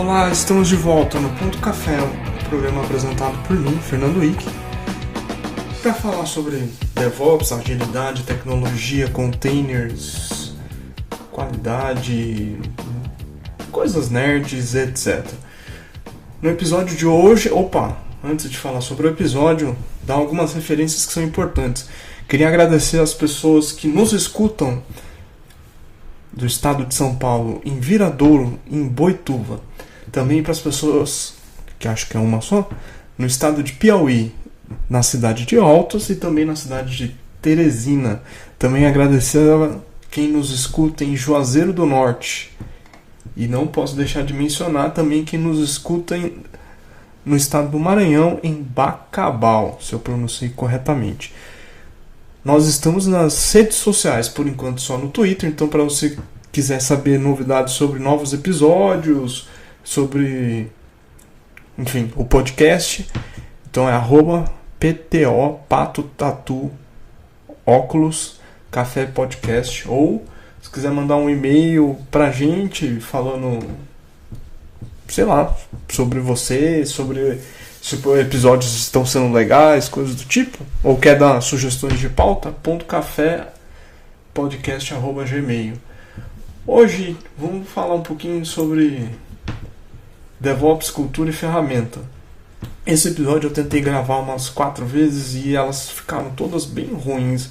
Olá, estamos de volta no Ponto Café, um programa apresentado por mim, Fernando Wick, para falar sobre DevOps, agilidade, tecnologia, containers, qualidade, coisas nerds, etc. No episódio de hoje, antes de falar sobre o episódio, dar algumas referências que são importantes. Queria agradecer às pessoas que nos escutam do estado de São Paulo, em Viradouro, em Boituva. Também para as pessoas, que acho que é uma só, no estado de Piauí, na cidade de Altos e também na cidade de Teresina. Também agradecer a quem nos escuta em Juazeiro do Norte. E não posso deixar de mencionar também quem nos escuta no estado do Maranhão, em Bacabal, se eu pronunciei corretamente. Nós estamos nas redes sociais, por enquanto só no Twitter, então para você quiser saber novidades sobre novos episódios, sobre, enfim, o podcast, então é @PTO, Pato Tatu Óculos Café Podcast, ou se quiser mandar um e-mail pra gente falando, sei lá, sobre você, sobre se os episódios estão sendo legais, coisas do tipo, ou quer dar sugestões de pauta, .cafépodcast@gmail. Hoje vamos falar um pouquinho sobre DevOps, cultura e ferramenta. Esse episódio eu tentei gravar umas 4 vezes e elas ficaram todas bem ruins.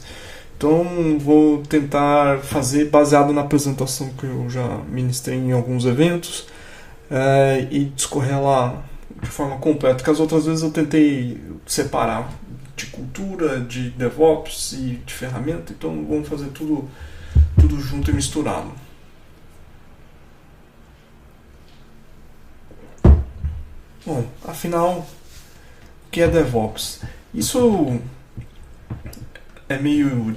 Então vou tentar fazer baseado na apresentação que eu já ministrei em alguns eventos e discorrer lá de forma completa, que as outras vezes eu tentei separar de cultura, de DevOps e de ferramenta, então vamos fazer tudo junto e misturado. Bom, afinal, o que é DevOps? Isso é meio...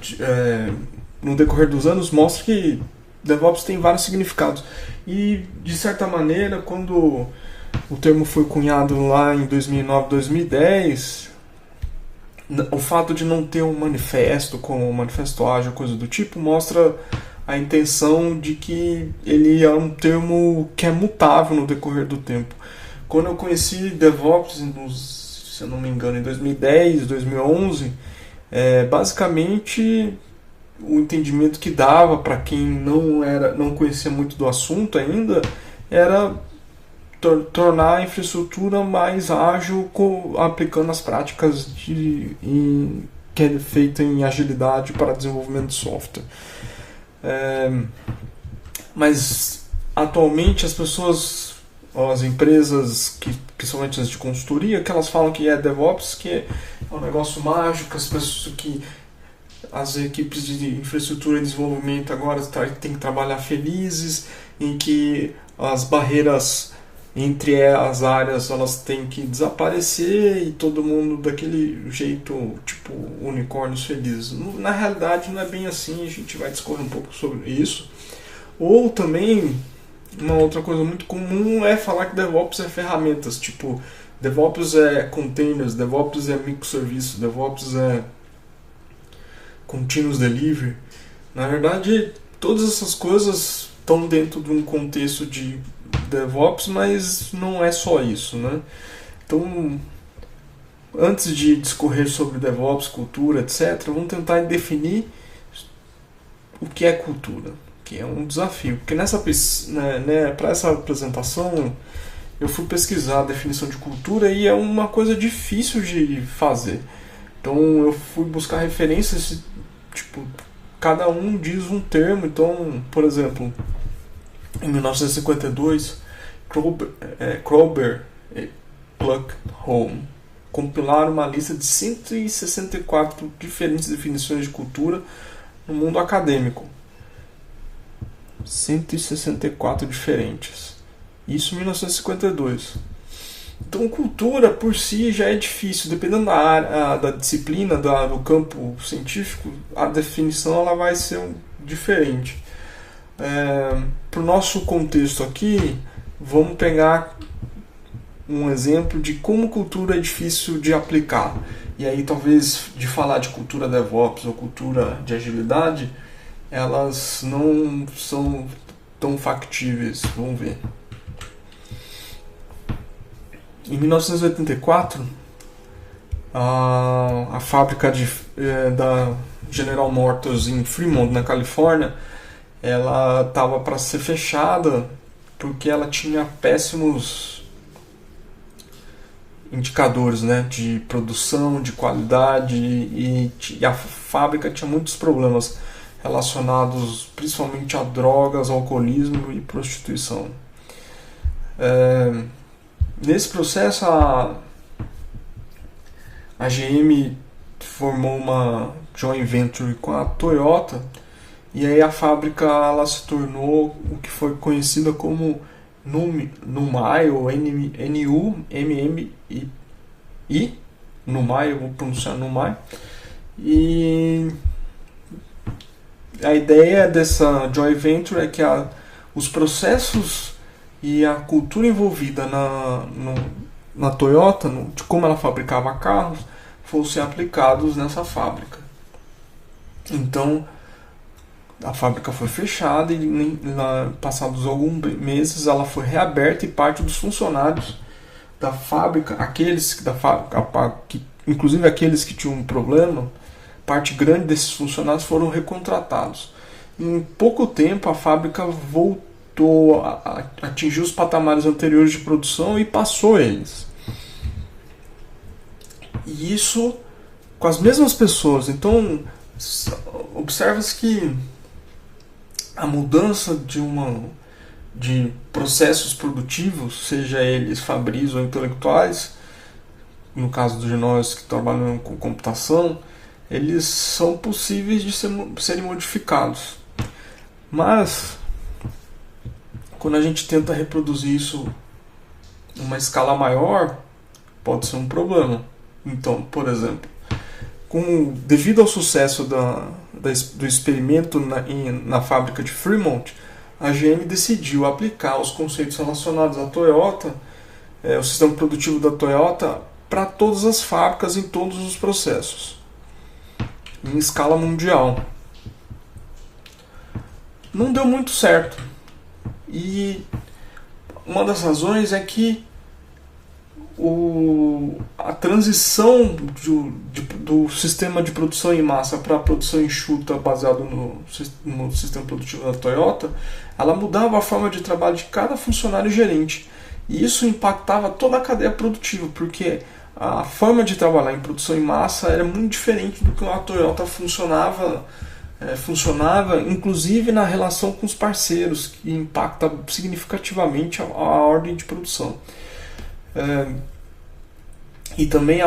no decorrer dos anos mostra que DevOps tem vários significados. E, de certa maneira, quando o termo foi cunhado lá em 2009, 2010, o fato de não ter um manifesto, como o manifesto ágil, coisa do tipo, mostra a intenção de que ele é um termo que é mutável no decorrer do tempo. Quando eu conheci DevOps, se eu não me engano, em 2010, 2011, basicamente o entendimento que dava para quem não conhecia muito do assunto ainda era tornar a infraestrutura mais ágil aplicando as práticas que é feita em agilidade para desenvolvimento de software. Mas atualmente as empresas que são antes de consultoria, que elas falam que é DevOps, que é um negócio mágico, as equipes de infraestrutura e desenvolvimento agora têm que trabalhar felizes, em que as barreiras entre as áreas elas têm que desaparecer e todo mundo daquele jeito, tipo unicórnios felizes. Na realidade não é bem assim, a gente vai discorrer um pouco sobre isso. Ou também, uma outra coisa muito comum é falar que DevOps é ferramentas, tipo DevOps é containers, DevOps é microserviço, DevOps é continuous delivery. Na verdade, todas essas coisas estão dentro de um contexto de DevOps, mas não é só isso, né? Então, antes de discorrer sobre DevOps, cultura, etc., vamos tentar definir o que é cultura, que é um desafio. Porque para essa apresentação eu fui pesquisar a definição de cultura e é uma coisa difícil de fazer. Então eu fui buscar referências, tipo, cada um diz um termo. Então, por exemplo, em 1952, Kroeber e Pluckholm compilaram uma lista de 164 diferentes definições de cultura no mundo acadêmico. 164 diferentes. Isso em 1952. Então, cultura por si já é difícil. Dependendo da área, da disciplina, do campo científico, a definição ela vai ser diferente. Para o nosso contexto aqui, vamos pegar um exemplo de como cultura é difícil de aplicar. E aí, talvez, de falar de cultura DevOps ou cultura de agilidade, elas não são tão factíveis. Vamos ver. Em 1984, a fábrica da General Motors em Fremont, na Califórnia, ela estava para ser fechada porque ela tinha péssimos indicadores, né, de produção, de qualidade, e a fábrica tinha muitos problemas relacionados principalmente a drogas, alcoolismo e prostituição. Nesse processo, a GM formou uma joint venture com a Toyota, e aí a fábrica ela se tornou o que foi conhecida como Numai, ou N-U-M-M-I, Numai, eu vou pronunciar Numai. E a ideia dessa joint venture é que os processos e a cultura envolvida na Toyota, de como ela fabricava carros, fossem aplicados nessa fábrica. Então, a fábrica foi fechada e, passados alguns meses, ela foi reaberta, e parte dos funcionários da fábrica, inclusive aqueles que tinham um problema, parte grande desses funcionários foram recontratados. Em pouco tempo, a fábrica voltou a atingir os patamares anteriores de produção e passou eles. E isso com as mesmas pessoas. Então, observa-se que a mudança de processos produtivos, seja eles fabris ou intelectuais, no caso de nós que trabalhamos com computação, eles são possíveis de serem modificados. Mas, quando a gente tenta reproduzir isso em uma escala maior, pode ser um problema. Então, por exemplo, devido ao sucesso do experimento na fábrica de Fremont, a GM decidiu aplicar os conceitos relacionados à Toyota, o sistema produtivo da Toyota, para todas as fábricas em todos os processos, em escala mundial. Não deu muito certo. E uma das razões é que a transição do sistema de produção em massa para a produção enxuta, baseado no sistema produtivo da Toyota, ela mudava a forma de trabalho de cada funcionário e gerente. E isso impactava toda a cadeia produtiva, porque a forma de trabalhar em produção em massa era muito diferente do que a Toyota funcionava, inclusive na relação com os parceiros, que impacta significativamente a ordem de produção. E também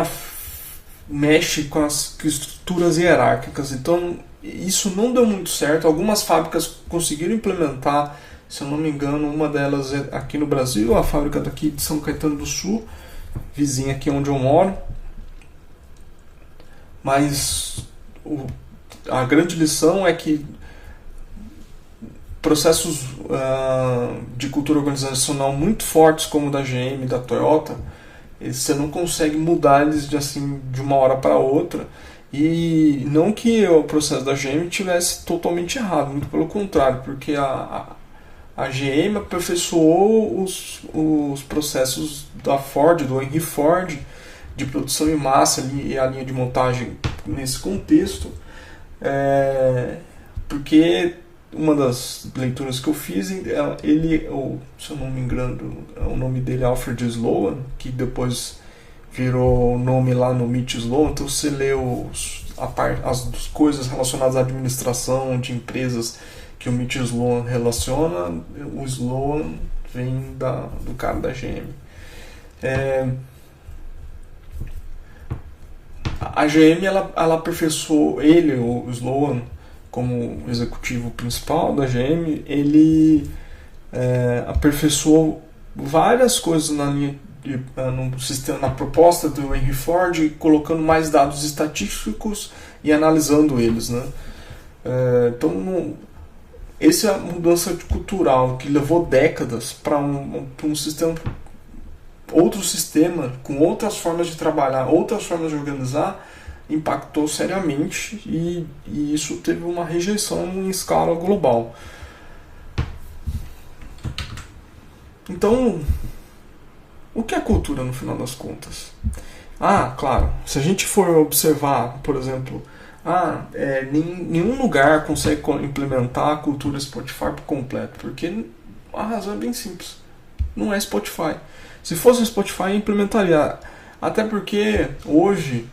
mexe com as estruturas hierárquicas. Então isso não deu muito certo. Algumas fábricas conseguiram implementar, se eu não me engano, uma delas é aqui no Brasil, a fábrica daqui de São Caetano do Sul, vizinha aqui onde eu moro. Mas a grande lição é que processos de cultura organizacional muito fortes, como o da GM e da Toyota, você não consegue mudar eles de uma hora para outra. E não que o processo da GM tivesse totalmente errado, muito pelo contrário, porque a GM aperfeiçoou os processos da Ford, do Henry Ford, de produção em massa e a linha de montagem nesse contexto, porque uma das leituras que eu fiz, se eu não me engano, o nome dele é Alfred Sloan, que depois virou nome lá no MIT Sloan. Então você lê as coisas relacionadas à administração de empresas que o MIT Sloan relaciona, o Sloan vem do cara da GM. A GM ela aperfeiçoou o Sloan, como executivo principal da GM. Ele aperfeiçoou várias coisas no sistema, na proposta do Henry Ford, colocando mais dados estatísticos e analisando eles, né? Então, essa é a mudança cultural que levou décadas para um sistema, outro sistema, com outras formas de trabalhar, outras formas de organizar, impactou seriamente, e isso teve uma rejeição em escala global. Então, O que é cultura no final das contas? Ah, claro, se a gente for observar, por exemplo, nenhum lugar consegue implementar a cultura Spotify por completo, porque a razão é bem simples, não é Spotify. Se fosse Spotify, implementaria. Até porque hoje,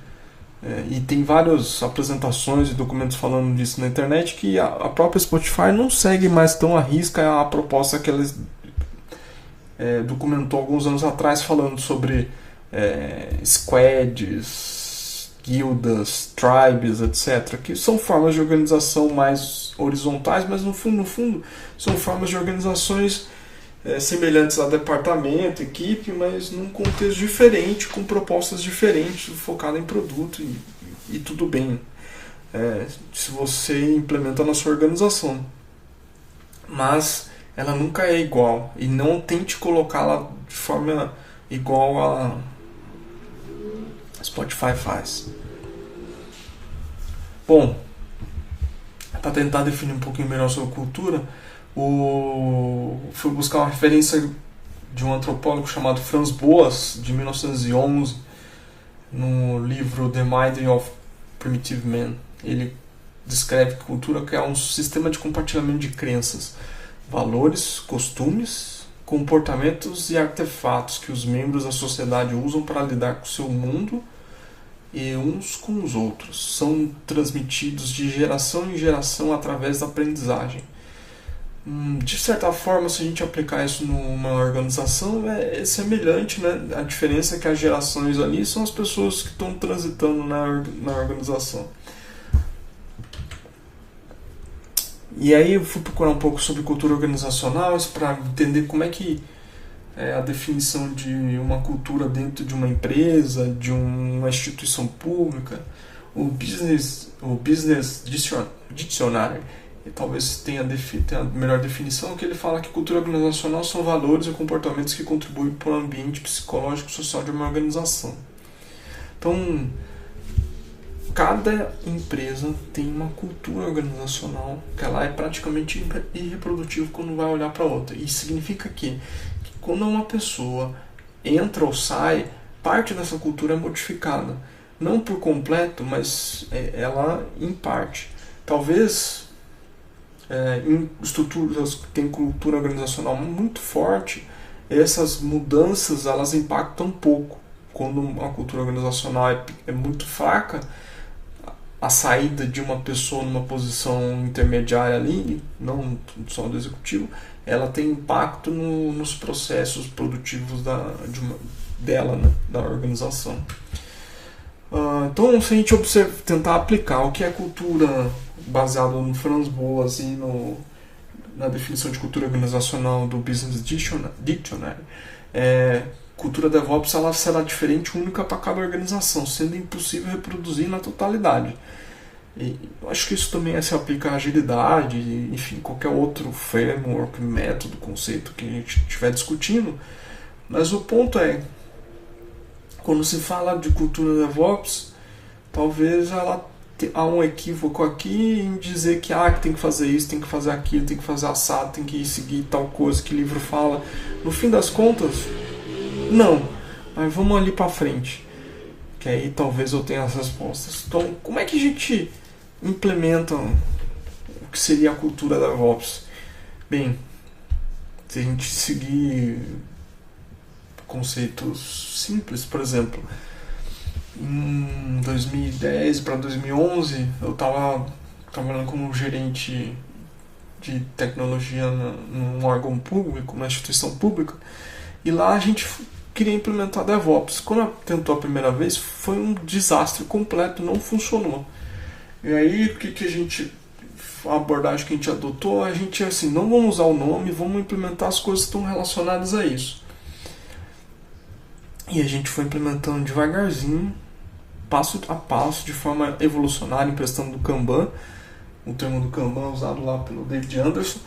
e tem várias apresentações e documentos falando disso na internet, que a própria Spotify não segue mais tão à risca a proposta que eles documentou alguns anos atrás, falando sobre squads, guildas, tribes, etc., que são formas de organização mais horizontais, mas no fundo são formas de organizações semelhantes a departamento, equipe, mas num contexto diferente, com propostas diferentes, focada em produto e tudo bem, se você implementa na sua organização. Mas ela nunca é igual, e não tente colocá-la de forma igual a Spotify faz. Bom, para tentar definir um pouquinho melhor sobre cultura, fui buscar uma referência de um antropólogo chamado Franz Boas, de 1911, no livro The Mind of Primitive Man. Ele descreve que cultura é um sistema de compartilhamento de crenças, valores, costumes, comportamentos e artefatos que os membros da sociedade usam para lidar com o seu mundo e uns com os outros. São transmitidos de geração em geração através da aprendizagem. De certa forma, se a gente aplicar isso numa organização, é semelhante, né? A diferença é que as gerações ali são as pessoas que estão transitando na organização. E aí eu fui procurar um pouco sobre cultura organizacional para entender como é que é a definição de uma cultura dentro de uma empresa, de uma instituição pública. O Business Dictionary talvez tenha a melhor definição, que ele fala que cultura organizacional são valores e comportamentos que contribuem para o ambiente psicológico e social de uma organização. Então, cada empresa tem uma cultura organizacional que ela é praticamente irreprodutível quando vai olhar para outra. Isso significa que quando uma pessoa entra ou sai, parte dessa cultura é modificada. Não por completo, mas ela em parte. Talvez em estruturas que têm cultura organizacional muito forte, essas mudanças elas impactam um pouco. Quando a cultura organizacional é muito fraca, a saída de uma pessoa numa posição intermediária ali, não só do executivo, ela tem impacto nos processos produtivos dela, né, da organização. Então, se a gente tentar aplicar o que é cultura baseado no Franz Boas e na definição de cultura organizacional do Business Dictionary, cultura DevOps ela será diferente, única para cada organização, sendo impossível reproduzir na totalidade. E eu acho que isso também se aplica à agilidade, enfim, qualquer outro framework, método, conceito que a gente estiver discutindo. Mas o ponto é, quando se fala de cultura DevOps, talvez há um equívoco aqui em dizer que tem que fazer isso, tem que fazer aquilo, tem que fazer assado, tem que seguir tal coisa que o livro fala. No fim das contas, não. Mas vamos ali para frente, que aí talvez eu tenha as respostas. Então, como é que a gente implementa o que seria a cultura DevOps? Bem, se a gente seguir conceitos simples, por exemplo, em 2010 para 2011 eu estava trabalhando como gerente de tecnologia num órgão público, numa instituição pública, e lá a gente queria implementar DevOps. Quando tentou a primeira vez, foi um desastre completo, não funcionou. E aí a abordagem que a gente adotou, a gente assim, não vamos usar o nome, vamos implementar as coisas que estão relacionadas a isso. E a gente foi implementando devagarzinho, passo a passo, de forma evolucionária, emprestando do Kanban, o termo do Kanban usado lá pelo David Anderson,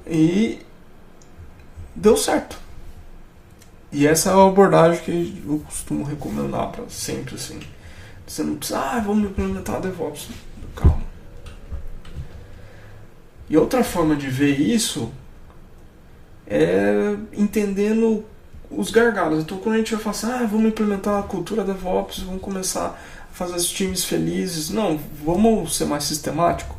e deu certo. E essa é a abordagem que eu costumo recomendar para sempre, assim. Você não precisa, vamos implementar DevOps. Calma. E outra forma de ver isso é entendendo os gargalos. Então, quando a gente vai falar assim, vamos implementar a cultura DevOps, vamos começar a fazer os times felizes. Não, vamos ser mais sistemático.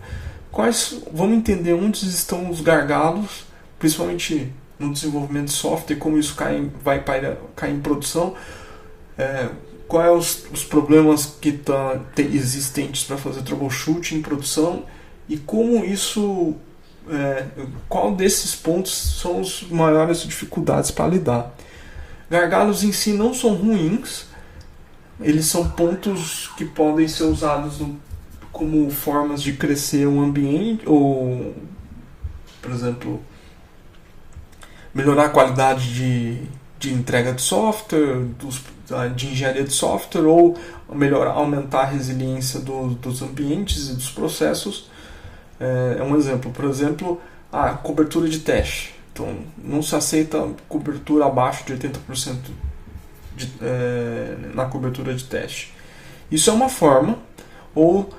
Vamos entender onde estão os gargalos, principalmente no desenvolvimento de software, como isso vai cair em produção, quais os problemas que existentes para fazer troubleshooting em produção e como isso, qual desses pontos são as maiores dificuldades para lidar. Gargalos em si não são ruins, eles são pontos que podem ser usados como formas de crescer um ambiente, ou, por exemplo, melhorar a qualidade de entrega de software, de engenharia de software, ou aumentar a resiliência dos ambientes e dos processos. É um exemplo. Por exemplo, a cobertura de teste. Então, não se aceita cobertura abaixo de 80% na cobertura de teste. Isso é uma forma. Ou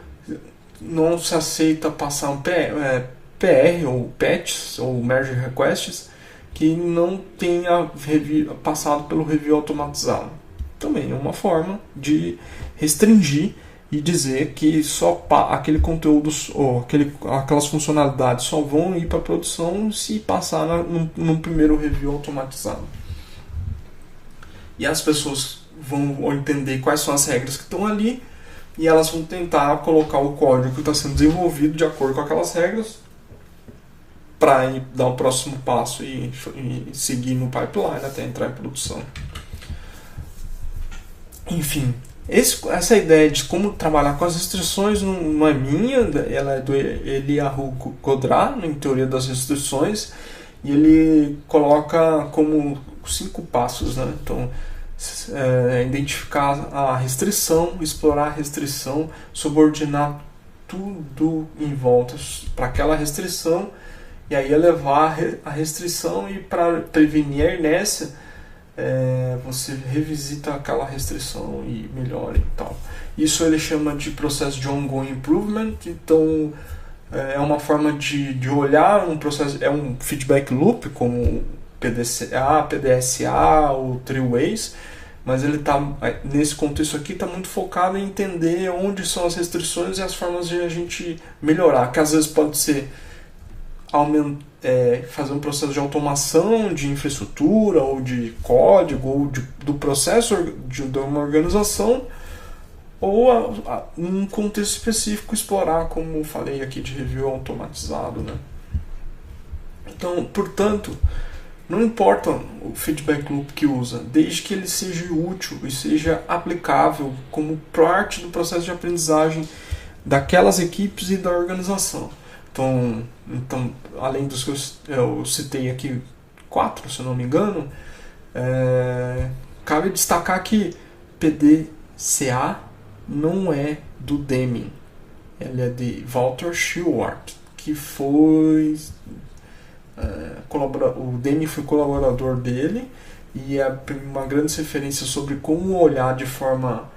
não se aceita passar um PR, ou patches, ou merge requests, que não tenha passado pelo review automatizado. Também é uma forma de restringir e dizer que só aquele conteúdo ou aquelas funcionalidades só vão ir para produção se passar num primeiro review automatizado. E as pessoas vão entender quais são as regras que estão ali e elas vão tentar colocar o código que está sendo desenvolvido de acordo com aquelas regras para dar o próximo passo e seguir no pipeline até entrar em produção. Enfim, essa ideia de como trabalhar com as restrições não é minha, ela é do Eliyahu Kodra, em Teoria das Restrições, e ele coloca como 5 passos, né? Então, identificar a restrição, explorar a restrição, subordinar tudo em volta para aquela restrição, e aí elevar a restrição, e para prevenir a inércia, você revisita aquela restrição e melhora e tal. Isso ele chama de processo de ongoing improvement. Então é uma forma de olhar um processo, é um feedback loop como PDCA ou Three Ways, mas ele nesse contexto aqui está muito focado em entender onde são as restrições e as formas de a gente melhorar, que às vezes pode ser fazer um processo de automação de infraestrutura ou de código ou do processo de uma organização, ou num contexto específico explorar, como falei aqui, de review automatizado, né? Então, portanto, não importa o feedback loop que usa, desde que ele seja útil e seja aplicável como parte do processo de aprendizagem daquelas equipes e da organização. Então, além dos que eu citei aqui, 4, se eu não me engano, cabe destacar que PDCA não é do Deming, ele é de Walter Shewhart, que foi o Deming foi colaborador dele, e é uma grande referência sobre como olhar de forma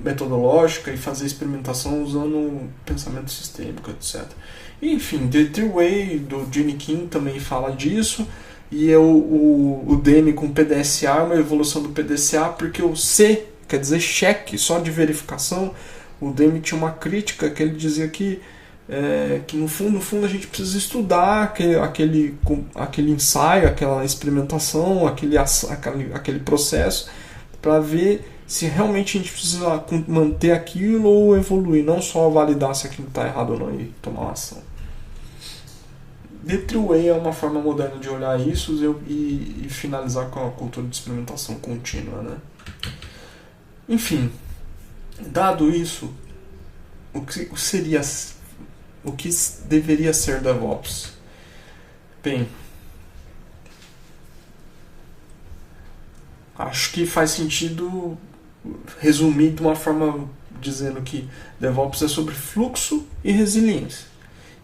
metodológica e fazer experimentação usando pensamento sistêmico, etc. Enfim, The Three Way do Gene Kim também fala disso, e o DM com PDSA é uma evolução do PDCA, porque o C quer dizer cheque, só de verificação. O DM tinha uma crítica que ele dizia que no fundo a gente precisa estudar aquele ensaio, aquela experimentação, aquele processo, para ver se realmente a gente precisa manter aquilo ou evoluir, não só validar se aquilo está errado ou não e tomar uma ação. The Three Way é uma forma moderna de olhar isso e finalizar com a cultura de experimentação contínua, né? Enfim, dado isso, o que deveria ser DevOps? Bem, acho que faz sentido resumir de uma forma dizendo que DevOps é sobre fluxo e resiliência.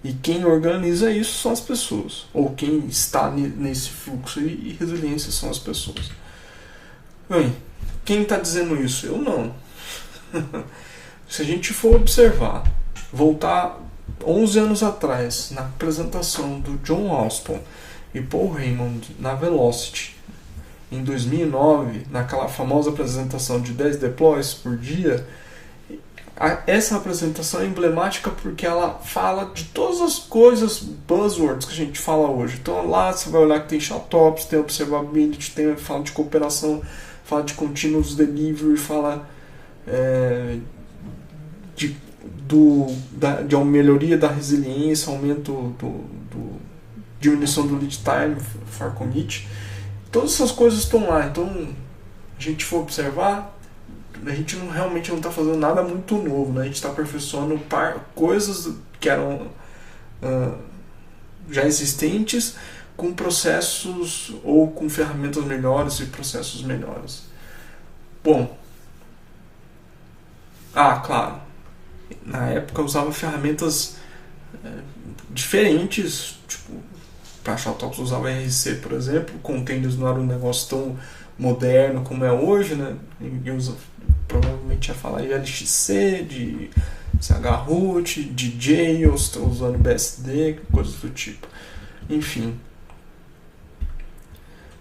E quem organiza isso são as pessoas. Ou quem está nesse fluxo e resiliência são as pessoas. Bem, quem está dizendo isso? Eu não. Se a gente for observar, voltar 11 anos atrás, na apresentação do John Allston e Paul Raymond na Velocity, em 2009, naquela famosa apresentação de 10 deploys por dia. Essa apresentação é emblemática porque ela fala de todas as coisas, buzzwords que a gente fala hoje. Então lá você vai olhar que tem ShotOps, tem Observability, fala de cooperação, fala de Continuous Delivery, fala de uma melhoria da resiliência, aumento diminuição do lead time for commit. Todas essas coisas estão lá. Então, a gente for observar, a gente realmente não está fazendo nada muito novo, né? A gente está aperfeiçoando coisas que eram já existentes com processos ou com ferramentas melhores e processos melhores. Bom, claro, na época eu usava ferramentas diferentes, tipo, para ShotOps usava RC, por exemplo. Containers não era um negócio tão moderno como é hoje, né? Ninguém usa, provavelmente ia falar de LXC, de chroot, de Jails, estou usando BSD, coisas do tipo. Enfim.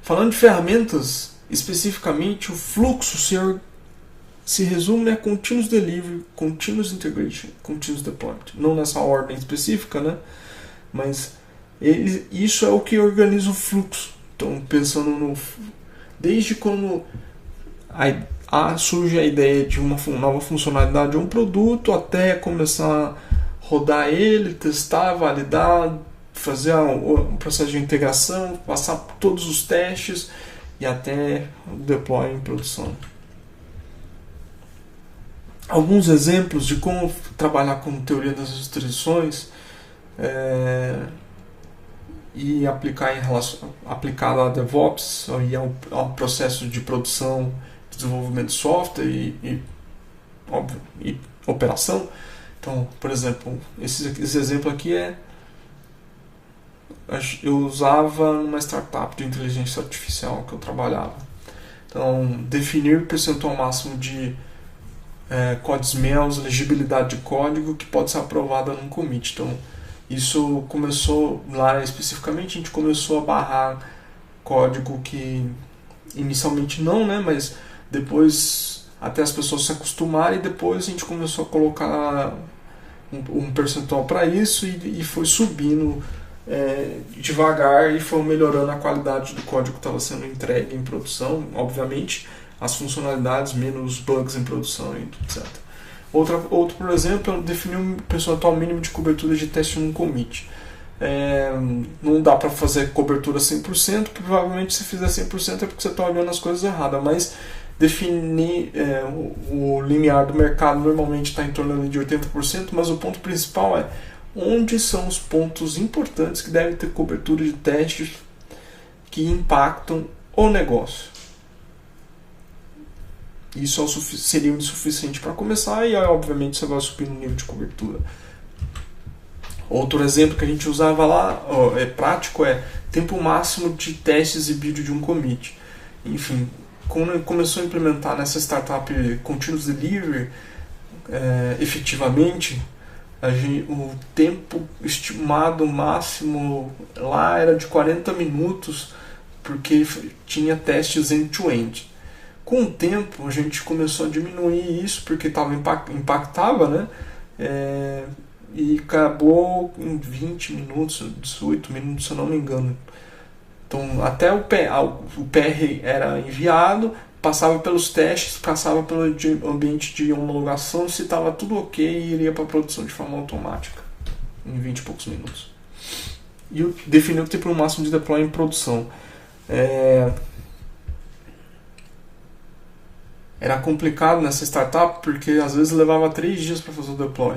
Falando de ferramentas, especificamente o fluxo se resume a Continuous Delivery, Continuous Integration, Continuous Deployment. Não nessa ordem específica, né? Mas isso é o que organiza o fluxo. Então, pensando desde quando surge a ideia de uma nova funcionalidade de um produto, até começar a rodar ele, testar, validar, fazer um processo de integração, passar por todos os testes e até o deploy em produção. Alguns exemplos de como trabalhar com teoria das restrições e aplicado a DevOps e ao processo de produção, desenvolvimento de software e operação. Então, por exemplo, esse exemplo aqui eu usava numa startup de inteligência artificial que eu trabalhava. Então, definir percentual máximo de code smells, legibilidade de código que pode ser aprovada num commit. Então, isso começou lá especificamente, a gente começou a barrar código que inicialmente não, né, mas depois até as pessoas se acostumarem, e depois a gente começou a colocar um percentual para isso e foi subindo devagar e foi melhorando a qualidade do código que estava sendo entregue em produção, obviamente as funcionalidades, menos bugs em produção e etc. Outro, por exemplo, é definir um percentual mínimo de cobertura de teste num commit. Não dá para fazer cobertura 100%, provavelmente se fizer 100% é porque você está olhando as coisas erradas, mas definir o limiar do mercado normalmente está em torno de 80%, mas o ponto principal é onde são os pontos importantes que devem ter cobertura de testes que impactam o negócio. Isso seria o suficiente para começar e, obviamente, você vai subir no nível de cobertura. Outro exemplo que a gente usava lá, prático, é tempo máximo de teste exibido de um commit. Enfim, quando começou a implementar nessa startup Continuous Delivery, efetivamente, o tempo estimado máximo lá era de 40 minutos, porque tinha testes end-to-end. Com o tempo, a gente começou a diminuir isso, porque impactava, né? E acabou em 20 minutos, 18 minutos, se eu não me engano. Então, até o PR era enviado, passava pelos testes, passava pelo ambiente de homologação, se estava tudo ok, e iria para a produção de forma automática, em 20 e poucos minutos. E definiu o tempo máximo de deploy em produção. Era complicado nessa startup porque às vezes levava 3 dias para fazer o deploy.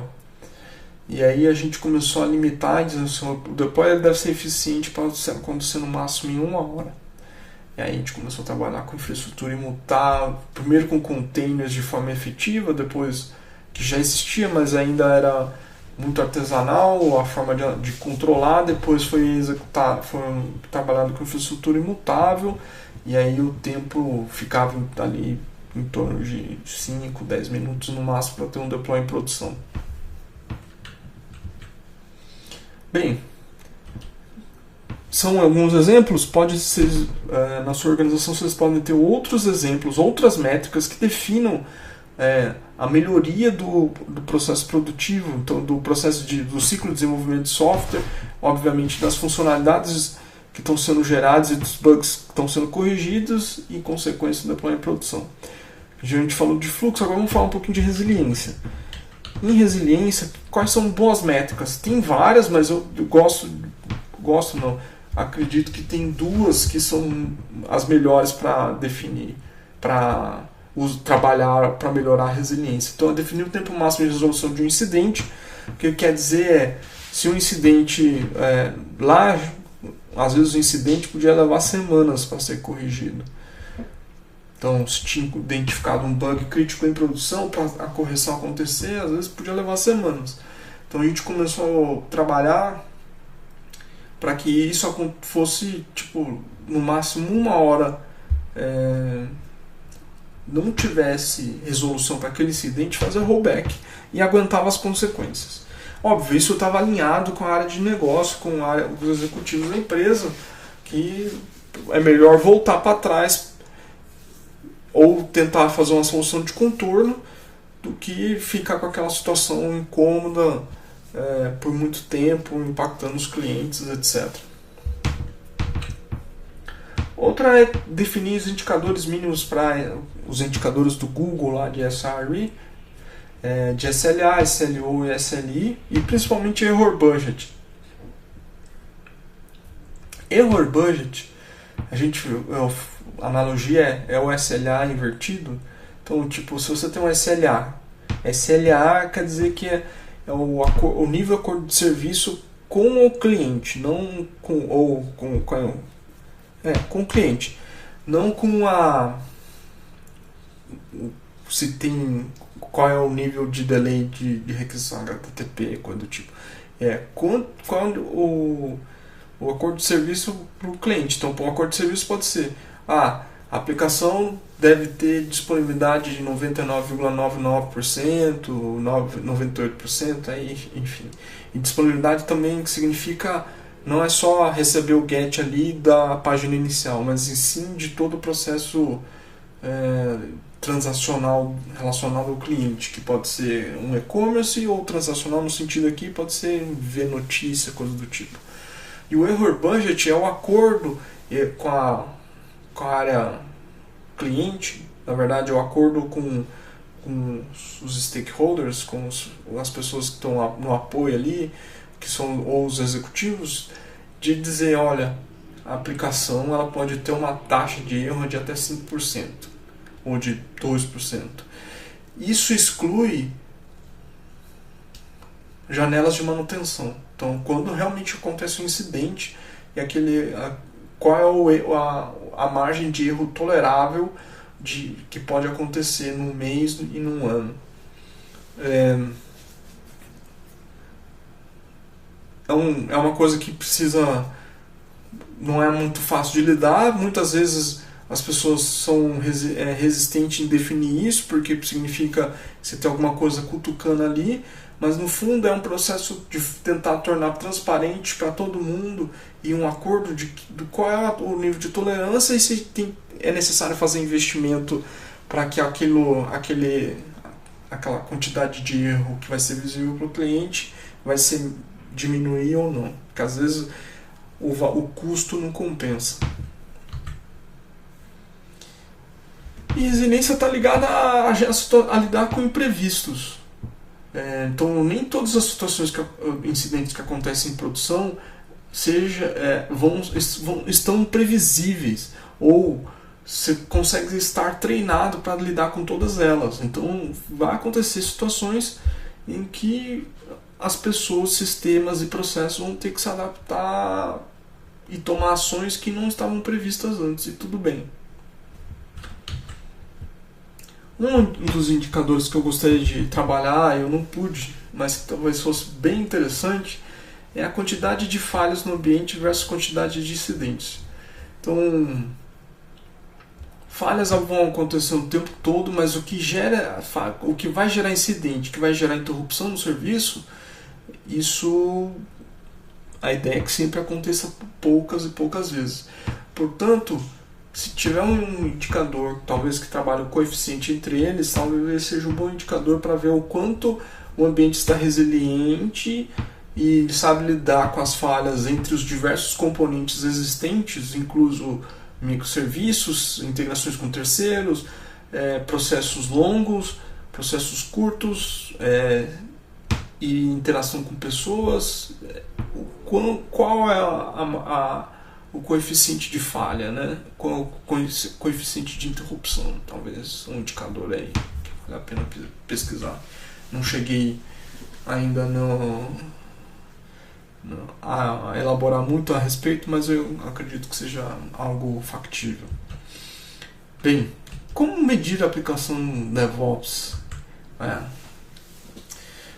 E aí a gente começou a limitar, dizendo assim, o deploy deve ser eficiente para acontecer no máximo em 1 hora. E aí a gente começou a trabalhar com infraestrutura imutável, primeiro com containers de forma efetiva, depois que já existia, mas ainda era muito artesanal a forma de controlar, depois foi trabalhado com infraestrutura imutável, e aí o tempo ficava ali em torno de 5, 10 minutos no máximo para ter um deploy em produção. Bem, são alguns exemplos. Pode ser, na sua organização vocês podem ter outros exemplos, outras métricas que definam a melhoria do processo produtivo, então do processo do ciclo de desenvolvimento de software, obviamente das funcionalidades que estão sendo geradas e dos bugs que estão sendo corrigidos e, em consequência, do deploy em produção. A gente falou de fluxo, agora vamos falar um pouquinho de resiliência. Em resiliência, quais são boas métricas? Tem várias, mas eu não, acredito que tem duas que são as melhores para definir, para trabalhar para melhorar a resiliência. Então, é definir o tempo máximo de resolução de um incidente. O que quer dizer se um incidente lá, às vezes o incidente podia levar semanas para ser corrigido. Então, se tinha identificado um bug crítico em produção, para a correção acontecer, às vezes podia levar semanas. Então, a gente começou a trabalhar para que isso fosse, no máximo 1 hora, não tivesse resolução para aquele incidente, fazer rollback e aguentava as consequências. Óbvio, isso estava alinhado com a área de negócio, com os executivos da empresa, que é melhor voltar para trás ou tentar fazer uma solução de contorno do que ficar com aquela situação incômoda por muito tempo, impactando os clientes, etc. Outra é definir os indicadores mínimos para os indicadores do Google lá de SRE, de SLA, SLO e SLI, e principalmente Error Budget. Error Budget, a analogia é o SLA invertido. Então, se você tem um SLA quer dizer que é o nível de acordo de serviço com o cliente, não com o cliente, não com se tem qual é o nível de delay de requisição HTTP, coisa do tipo. Qual o acordo de serviço para o cliente. Então, um acordo de serviço pode ser a aplicação deve ter disponibilidade de 99,99%, 98%, enfim. E disponibilidade também significa não é só receber o GET ali da página inicial, mas sim de todo o processo transacional relacionado ao cliente, que pode ser um e-commerce ou transacional no sentido aqui pode ser ver notícia, coisa do tipo. E o Error Budget é o acordo com a área cliente, na verdade é o acordo com os stakeholders, com as pessoas que estão no apoio ali, que são ou os executivos, de dizer, olha, a aplicação ela pode ter uma taxa de erro de até 5% ou de 2%. Isso exclui janelas de manutenção. Então, quando realmente acontece um incidente, qual é a margem de erro tolerável que pode acontecer num mês e num ano. É uma coisa que não é muito fácil de lidar. Muitas vezes as pessoas são resistentes em definir isso, porque significa que você tem alguma coisa cutucando ali, mas no fundo é um processo de tentar tornar transparente para todo mundo e um acordo de qual é o nível de tolerância e se é necessário fazer investimento para que aquela quantidade de erro que vai ser visível para o cliente vai ser diminuir ou não, porque às vezes o custo não compensa. E resiliência está ligada a lidar com imprevistos. Então, nem todas as situações, incidentes que acontecem em produção estão previsíveis, ou você consegue estar treinado para lidar com todas elas. Então, vai acontecer situações em que as pessoas, sistemas e processos vão ter que se adaptar e tomar ações que não estavam previstas antes, e tudo bem. Um dos indicadores que eu gostaria de trabalhar, eu não pude, mas que talvez fosse bem interessante, é a quantidade de falhas no ambiente versus quantidade de incidentes. Então, falhas vão acontecer o tempo todo, mas o que vai gerar incidente, o que vai gerar interrupção no serviço, isso a ideia é que sempre aconteça poucas e poucas vezes. Portanto, se tiver um indicador, talvez que trabalhe o coeficiente entre eles, talvez seja um bom indicador para ver o quanto o ambiente está resiliente e sabe lidar com as falhas entre os diversos componentes existentes, incluso microserviços, integrações com terceiros, processos longos, processos curtos e interação com pessoas. Qual é o coeficiente de falha, né? Qual é o coeficiente de interrupção? Talvez um indicador aí que vale a pena pesquisar. Não cheguei ainda a elaborar muito a respeito, mas eu acredito que seja algo factível. Bem, como medir a aplicação DevOps?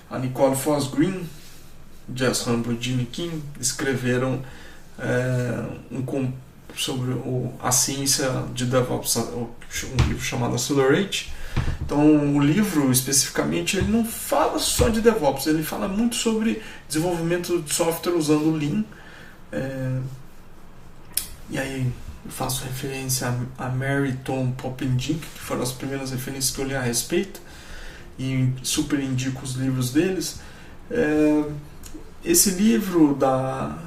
A Nicole Foss Green, Jess Humble e Jimmy Kim escreveram sobre a ciência de DevOps, um livro chamado Accelerate. Então, o livro, especificamente, ele não fala só de DevOps, ele fala muito sobre desenvolvimento de software usando o Lean. E aí eu faço referência a Mary, Tom, Poppendieck, que foram as primeiras referências que eu li a respeito, e super indico os livros deles. Esse livro da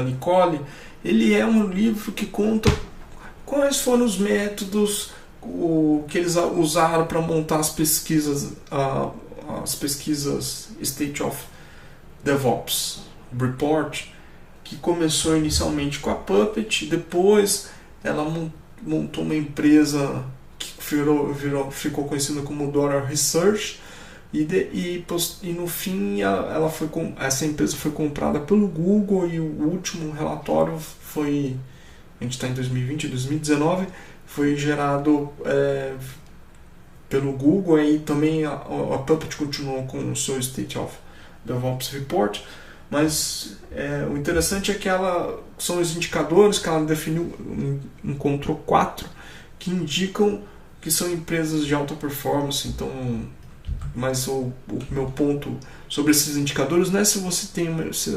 Nicole, ele é um livro que conta quais foram os métodos que eles usaram para montar as pesquisas State of DevOps Report, que começou inicialmente com a Puppet, depois ela montou uma empresa que ficou conhecida como Dora Research, e no fim essa empresa foi comprada pelo Google, e o último relatório foi, a gente está em 2020, 2019, foi gerado pelo Google, e também a Puppet continuou com o seu State of DevOps Report, mas o interessante é que são os indicadores que ela definiu, encontrou 4, que indicam que são empresas de alta performance. Então, mas o meu ponto sobre esses indicadores não é se você tem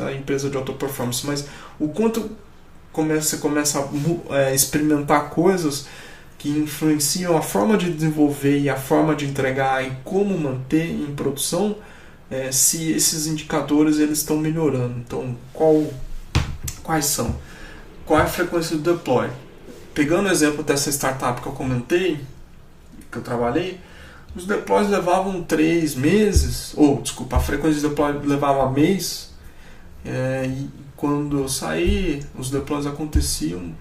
a empresa de alta performance, mas o quanto você começa a experimentar coisas que influenciam a forma de desenvolver e a forma de entregar e como manter em produção, se esses indicadores eles estão melhorando. Então, quais são? Qual é a frequência do deploy? Pegando o exemplo dessa startup que eu comentei, que eu trabalhei, os deploys levavam 3 meses, a frequência de deploy levava mês, e quando eu saí, os deploys aconteciam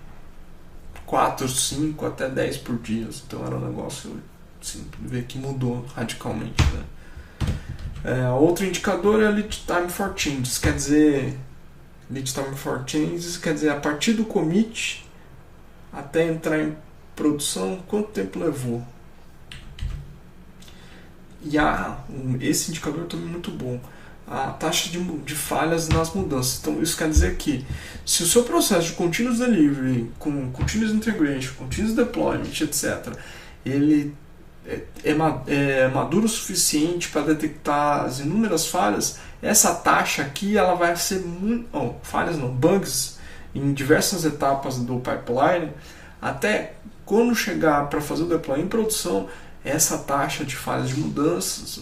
4, 5, até 10 por dia. Então era um negócio assim, ver que mudou radicalmente, né? Outro indicador é Lead Time for Changes, quer dizer, a partir do commit até entrar em produção, quanto tempo levou? E esse indicador também é muito bom, a taxa de falhas nas mudanças. Então isso quer dizer que se o seu processo de continuous delivery, com continuous integration, continuous deployment, etc., ele é maduro o suficiente para detectar as inúmeras falhas, essa taxa aqui ela vai ser bugs em diversas etapas do pipeline, até quando chegar para fazer o deploy em produção, essa taxa de falhas de mudanças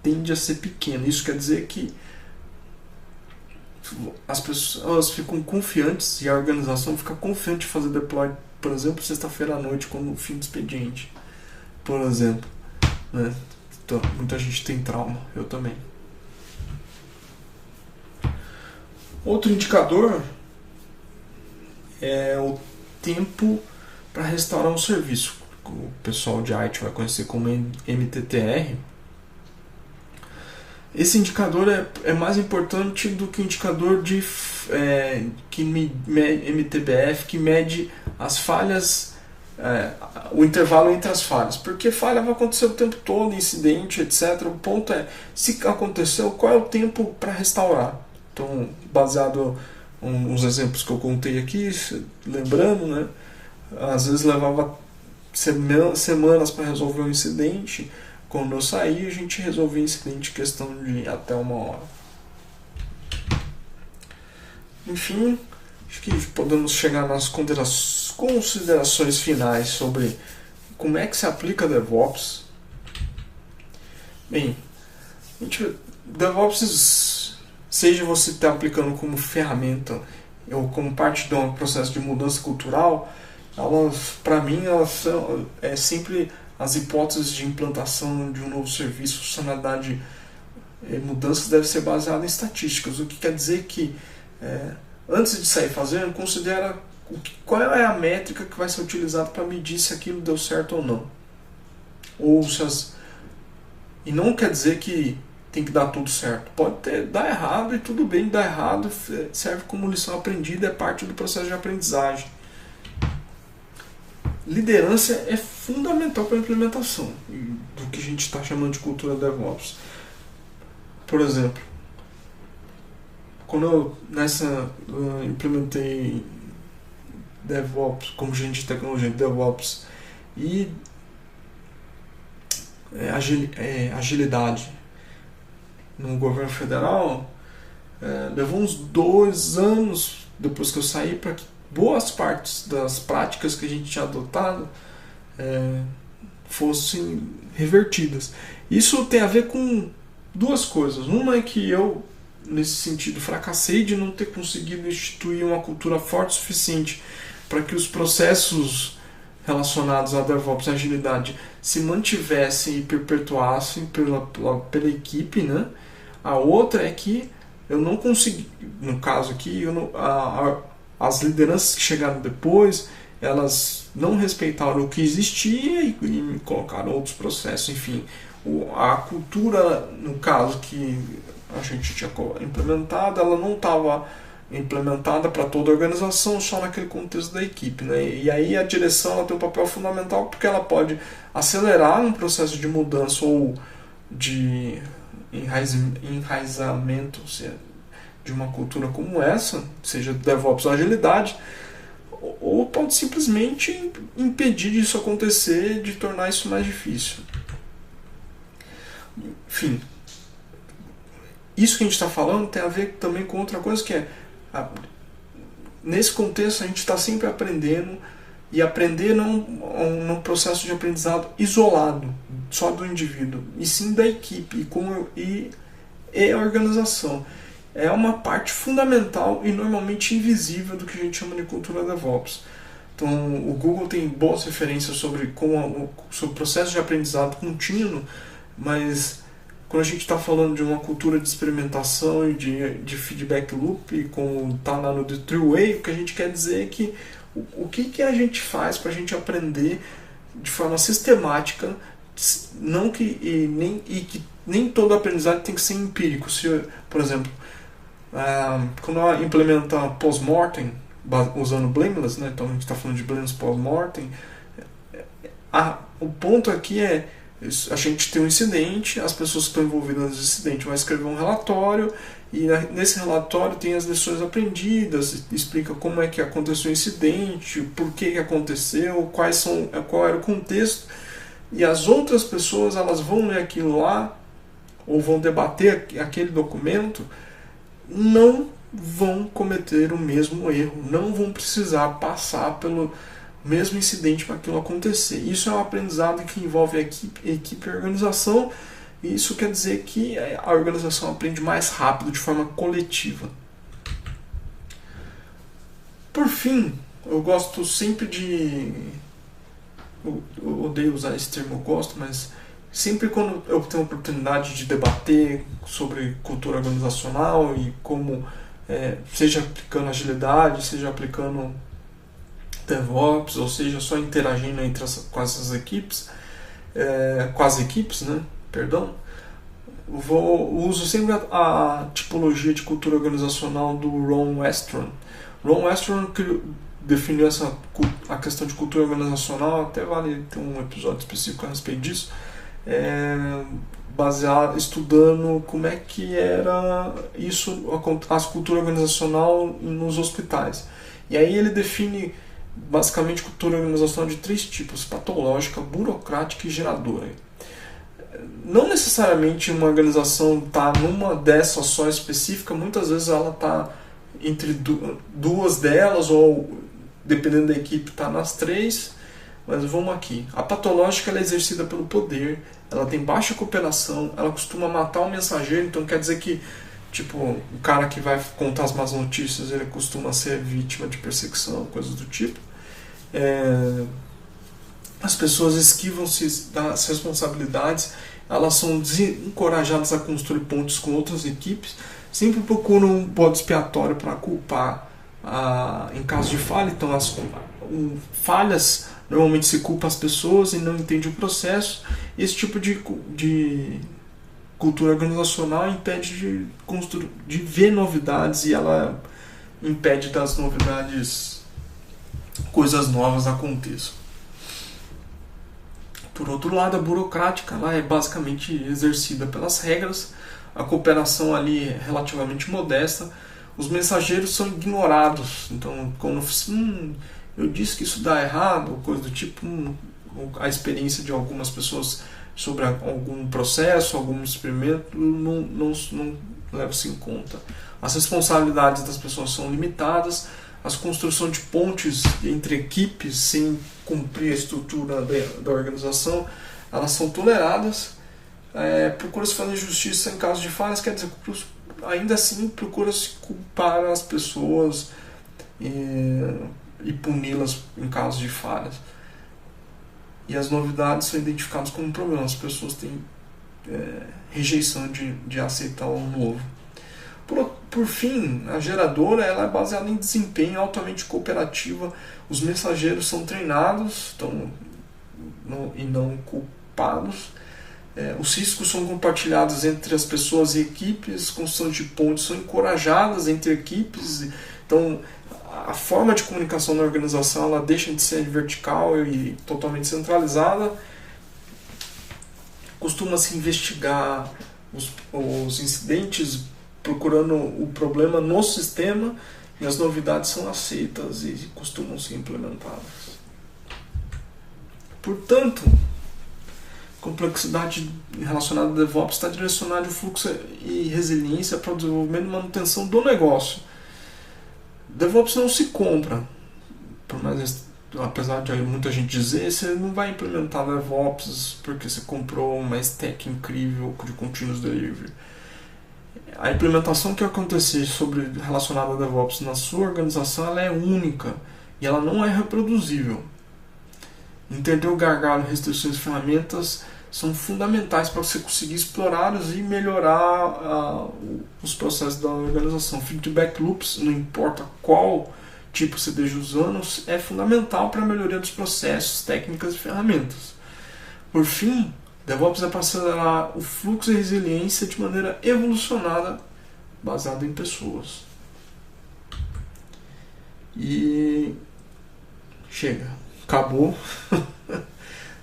tende a ser pequena. Isso quer dizer que as pessoas ficam confiantes e a organização fica confiante de fazer deploy, por exemplo, sexta-feira à noite, como fim de expediente, por exemplo, né? Então, muita gente tem trauma, eu também. Outro indicador é o tempo para restaurar um serviço. O pessoal de IT vai conhecer como MTTR. Esse indicador é mais importante do que o indicador MTBF, que mede as falhas, o intervalo entre as falhas, porque falha vai acontecer o tempo todo, incidente, etc. O ponto é, se aconteceu, qual é o tempo para restaurar? Então, baseado nos exemplos que eu contei aqui, lembrando, né, às vezes levava semanas para resolver um incidente. Quando eu saí, a gente resolvia o incidente em questão de até 1 hora. Enfim, acho que podemos chegar nas considerações finais sobre como é que se aplica DevOps. Bem, DevOps, seja você está aplicando como ferramenta ou como parte de um processo de mudança cultural, para mim, elas são sempre as hipóteses de implantação de um novo serviço, funcionalidade, mudanças devem ser baseadas em estatísticas, o que quer dizer que antes de sair fazendo, considera qual é a métrica que vai ser utilizada para medir se aquilo deu certo ou não. E não quer dizer que tem que dar tudo certo. Pode dar errado e tudo bem dar errado, serve como lição aprendida, é parte do processo de aprendizagem. Liderança é fundamental para a implementação do que a gente está chamando de cultura DevOps. Por exemplo, quando eu implementei DevOps como gerente de tecnologia de DevOps e agilidade no governo federal, levou uns 2 anos depois que eu saí para que boas partes das práticas que a gente tinha adotado fossem revertidas. Isso tem a ver com 2 coisas. Uma é que eu, nesse sentido, fracassei de não ter conseguido instituir uma cultura forte o suficiente para que os processos relacionados à DevOps e agilidade se mantivessem e perpetuassem pela equipe, né? A outra é que eu não consegui, no caso aqui, as lideranças que chegaram depois, elas não respeitaram o que existia e colocaram outros processos, enfim. A cultura, no caso que a gente tinha implementado, ela não estava implementada para toda a organização, só naquele contexto da equipe, né? E aí a direção ela tem um papel fundamental porque ela pode acelerar um processo de mudança ou de enraizamento de uma cultura como essa, seja DevOps ou agilidade, ou pode simplesmente impedir disso acontecer, de tornar isso mais difícil. Enfim, isso que a gente está falando tem a ver também com outra coisa que nesse contexto a gente está sempre aprendendo, e aprender não é um processo de aprendizado isolado, só do indivíduo, e sim da equipe e a organização. É uma parte fundamental e normalmente invisível do que a gente chama de cultura DevOps. Então, o Google tem boas referências sobre o processo de aprendizado contínuo, mas quando a gente está falando de uma cultura de experimentação e de feedback loop, como está lá no The True Way, o que a gente quer dizer é que o que a gente faz para a gente aprender de forma sistemática, que nem todo aprendizado tem que ser empírico. Se, por exemplo, quando ela implementa post-mortem, usando Blameless, né? Então a gente está falando de Blameless post-mortem, o ponto aqui é a gente tem um incidente, as pessoas que estão envolvidas nesse incidente vão escrever um relatório, e nesse relatório tem as lições aprendidas, explica como é que aconteceu o incidente, por que aconteceu, qual era o contexto, e as outras pessoas elas vão ler aquilo lá, ou vão debater aquele documento, não vão cometer o mesmo erro, não vão precisar passar pelo mesmo incidente para aquilo acontecer. Isso é um aprendizado que envolve a equipe e a organização, e isso quer dizer que a organização aprende mais rápido, de forma coletiva. Por fim, eu gosto sempre de... Eu odeio usar esse termo, eu gosto, mas sempre quando eu tenho a oportunidade de debater sobre cultura organizacional e como, seja aplicando agilidade, seja aplicando DevOps, ou seja, só interagindo com essas equipes, com as equipes, né? Perdão. Uso sempre a tipologia de cultura organizacional do Ron Westron. Ron Westron definiu a questão de cultura organizacional, até vale ter um episódio específico a respeito disso, estudando como é que era a cultura organizacional nos hospitais. E aí ele define basicamente cultura organizacional de 3 tipos: patológica, burocrática e geradora. Não necessariamente uma organização está numa dessas só específica, muitas vezes ela está entre duas delas, ou dependendo da equipe está nas 3. Mas vamos aqui. A patológica ela é exercida pelo poder, ela tem baixa cooperação, ela costuma matar o mensageiro, então quer dizer que tipo, o cara que vai contar as más notícias, ele costuma ser vítima de perseguição, coisas do tipo. As pessoas esquivam-se das responsabilidades, elas são desencorajadas a construir pontes com outras equipes, sempre procuram um bode expiatório para culpar em caso de falha. Então as falhas normalmente se culpa as pessoas e não entende o processo. Esse tipo de cultura organizacional impede de ver novidades, e ela impede das novidades, coisas novas aconteçam. Por outro lado, a burocrática ela é basicamente exercida pelas regras, a cooperação ali é relativamente modesta, os mensageiros são ignorados. Então, quando eu disse que isso dá errado, coisa do tipo, a experiência de algumas pessoas sobre algum processo, algum experimento, não leva-se em conta. As responsabilidades das pessoas são limitadas, as construções de pontes entre equipes sem cumprir a estrutura da organização, elas são toleradas. Procura-se fazer justiça em caso de falhas, quer dizer, ainda assim procura-se culpar as pessoas e puni-las em caso de falhas. E as novidades são identificadas como um problema. As pessoas têm rejeição de aceitar o novo. Por fim, a geradora ela é baseada em desempenho, altamente cooperativa. Os mensageiros são treinados e não culpados. Os riscos são compartilhados entre as pessoas e equipes. Construções de pontes são encorajadas entre equipes. Então, a forma de comunicação na organização ela deixa de ser vertical e totalmente centralizada. Costuma-se investigar os incidentes procurando o problema no sistema, e as novidades são aceitas e costumam ser implementadas. Portanto, a complexidade relacionada ao DevOps está direcionada ao fluxo e resiliência para o desenvolvimento e manutenção do negócio. DevOps não se compra, apesar de muita gente dizer, você não vai implementar DevOps porque você comprou uma stack incrível de Continuous Delivery. A implementação que acontecer relacionada a DevOps na sua organização ela é única e ela não é reproduzível. Entender o gargalo, restrições e ferramentas são fundamentais para você conseguir explorá-los e melhorar os processos da organização. Feedback loops, não importa qual tipo você esteja usando, é fundamental para a melhoria dos processos, técnicas e ferramentas. Por fim, DevOps é para acelerar o fluxo e resiliência de maneira evolucionada, baseada em pessoas. E chega, acabou.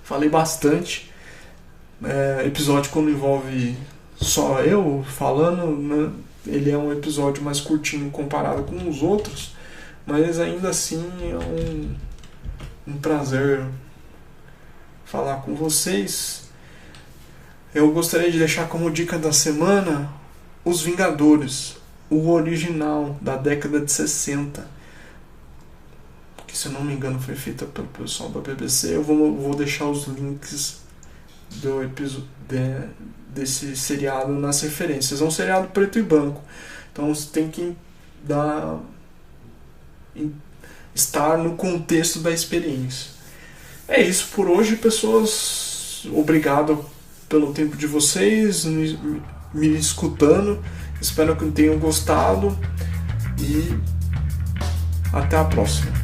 Falei bastante. Episódio quando envolve só eu falando, né? Ele é um episódio mais curtinho comparado com os outros, mas ainda assim é um prazer falar com vocês. Eu gostaria de deixar como dica da semana Os Vingadores, o original da década de 60, que se eu não me engano foi feita pelo pessoal da BBC. Eu vou deixar os links do episódio desse seriado nas referências. É um seriado preto e branco, então você tem que estar no contexto da experiência. É isso por hoje, pessoas. Obrigado pelo tempo de vocês me escutando. Espero que tenham gostado e até a próxima.